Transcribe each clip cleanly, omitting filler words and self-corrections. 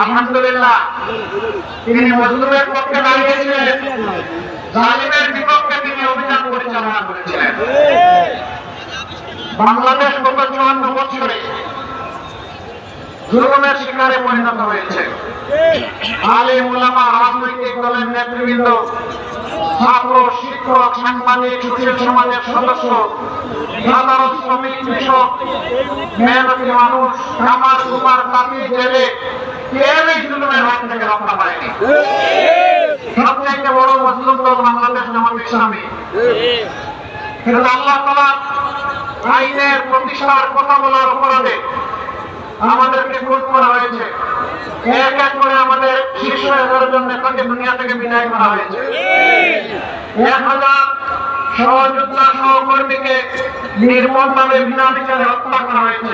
আলহামদুলিল্লাহ তিনি মজলুমের পক্ষে দাঁড়িয়েছিলেন, জালিমের বিপক্ষে তিনি অভিযান পরিচালনা করেছিলেন। বাংলাদেশ গত 54 বছরে জুলুমের শিকারে পরিণত হয়েছে। আলেম ওলামা, রাজনৈতিক দলের নেতৃবৃন্দ, ছাত্র, শিক্ষক, সাংবাদিক, সুশীল সমাজের সদস্য, সাধারণ শ্রমিক, কৃষক, মেহনতি মানুষ, কামার কুমার, তাঁতি, জেলে কেউ এই জুলুমের হাত থেকে রক্ষা পায়নি। সবচেয়ে বড় মজলুম দল বাংলাদেশ জামাত ইসলামী। কিন্তু আল্লাহ তাআলা আইনের প্রতিষ্ঠার কথা বলার অপরাধে আমাদেরকে খুন করা হয়েছে। এক এক করে আমাদের শীর্ষ 11 জন নেতাকে দুনিয়া থেকে বিদায় করা হয়েছে। 1000 সহযোদ্ধা সহকর্মীকে নির্মমভাবে বিনা বিচারে হত্যা করা হয়েছে।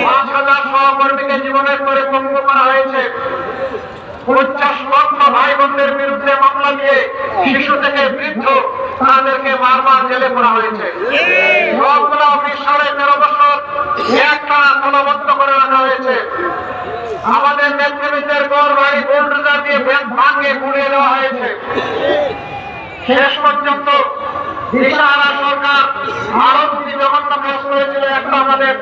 5000 সহকর্মীকে জীবনের করে পঙ্গু করা হয়েছে। 50 লক্ষ ভাই বোনদের বিরুদ্ধে মামলা দিয়ে শিশু থেকে বৃদ্ধ তাদেরকে বারবার জেলে পড়া হয়েছে। সবগুলো অফিস 13.5 বছর একটা দলবদ্ধ করে রাখা হয়েছে। আমাদের নেতৃবৃন্দের ঘর বাড়ি বুলডোজার দিয়ে ভাঙিয়ে পুড়িয়ে দেওয়া হয়েছে। শেষ পর্যন্ত দিশাহারা সরকার আরো 2টি জঘন্য কাজ করেছিল। একটা আমাদের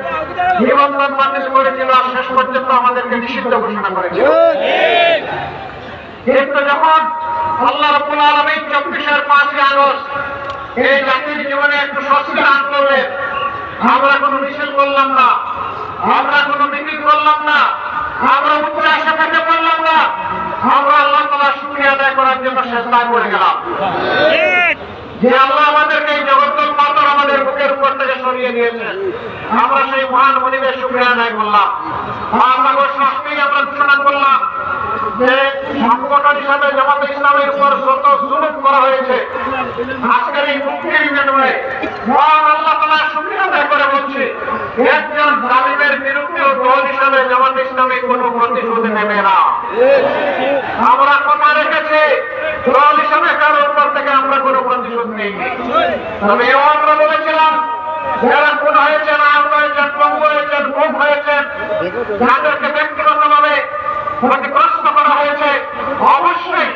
নিবন্ধন বাতিল করেছিল, আর শেষ পর্যন্ত আমাদেরকে নিষিদ্ধ ঘোষণা করেছিল। কিন্তু যখন আল্লাহ রাব্বুল আলামিন 24-এর 5ই আগস্ট এই জাতির জীবনে একটু স্বস্তি দান করলেন, আমরা কোনো মিছিল করলাম না, আমরা কোনো মিটিং করলাম না, আমরা উচ্চাসা থেকে বললাম না, আমরা আল্লাহ তাআলার শুকরিয়া আদায় করার জন্য সেজদায় পড়ে গেলাম যে আল্লাহ আমাদেরকে এই জগৎ পাথর আমাদের বুকের উপর থেকে সরিয়ে দিয়েছেন। আমরা সেই মহান মনিবের শুকরিয়া আদায় করলাম। 5 আগস্ট রাষ্ট্রেই আমরা ঘোষণা করলাম যে সংগঠন হিসাবে জামাত ইসলামের উপর যত জুলুম করা হয়েছে, আজকের এই মুক্তির বিনিময়ে মহান আল্লাহ তাআলার শুকরিয়া আদায় করে বলছি, একজন জালিমের বিরুদ্ধে দল হিসাবে জামাত ইসলামী কোনো প্রতিশোধ নেবে না। আমরা কথা রেখেছি, দল হিসাবে কারো উপর থেকে আমরা কোনো প্রতিশোধ নেই। তবে এও আমরা বলেছিলাম, যারা খুন হয়েছেন, আহত হয়েছেন, পঙ্গু হয়েছেন, গুম হয়েছেন, যাদেরকে ব্যক্তিগতভাবে ক্ষতিগ্রস্ত করা হয়েছে, অবশ্যই